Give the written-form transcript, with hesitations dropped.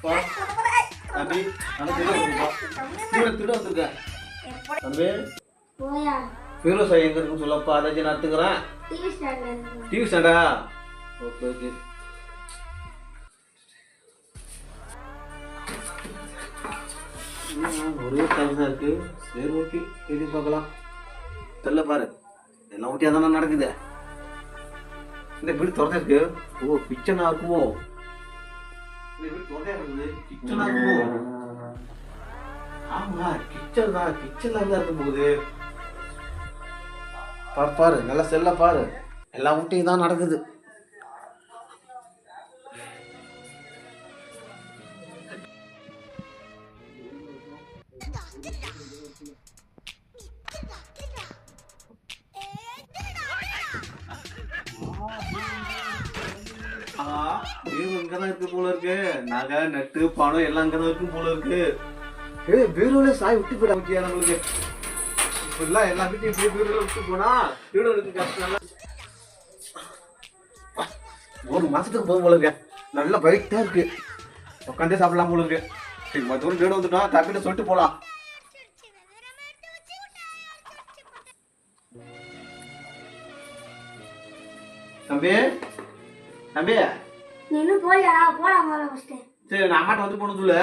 பா தம்பி அந்த திருட வந்துருக்க தம்பி ஃபீரோஸ் எங்க இருக்குன்னு சொல்லப்பா அதாச்சும் நான் எடுத்துக்கிறேன். டிவி ஸ்டாண்டா? Okay okay. ஒரே டைம் தான் இருக்கு. சரி ஓகே தேடி பார்க்கலாம். தெரியல பாரு எல்லாம் ஊட்டியா தானே நடக்குது. இந்த வீடு திறந்தா இருக்கு. ஓ கிச்சனா இருக்குமோ? இந்த வீடு திறந்தா இருக்குது. கிச்சனா இருக்குமோ? ஆமா கிச்சன் தான். கிச்சன்ல தான் இருக்க போகுது. பாரு பாரு நல்லா செல்ல பாரு எல்லாம் ஊட்டியும் தான் நடக்குது. இங்கதான் இருக்கு போல இருக்கு. நகை நட்டு பணம் எல்லாம் இங்கதான் இருக்கு போல இருக்கு. பீரோல சாய் விட்டு போயிட முக்கியா நம்மளுக்கு. இப்பெல்லாம் எல்லா வீட்டையும் இப்படியே பீரோல விட்டு போனா பீரோ இருக்கு கஷ்டம். ஒரு மாசத்துக்கு போதும் போல இருக்கு. நல்ல பைட்டா இருக்கு. உட்காந்தே சாப்பிடலாம் போல இருக்கு. சரி மற்றவங்க பீரோ வந்துட்டோம் தப்பிட்டு சொல்லிட்டு போலாம். தம்பி தம்பி நீ இன்னும் போலியா? போலாம் போலாம் ஃபர்ஸ்ட். சரி நான் அம்மாட்ட வந்து போனதுல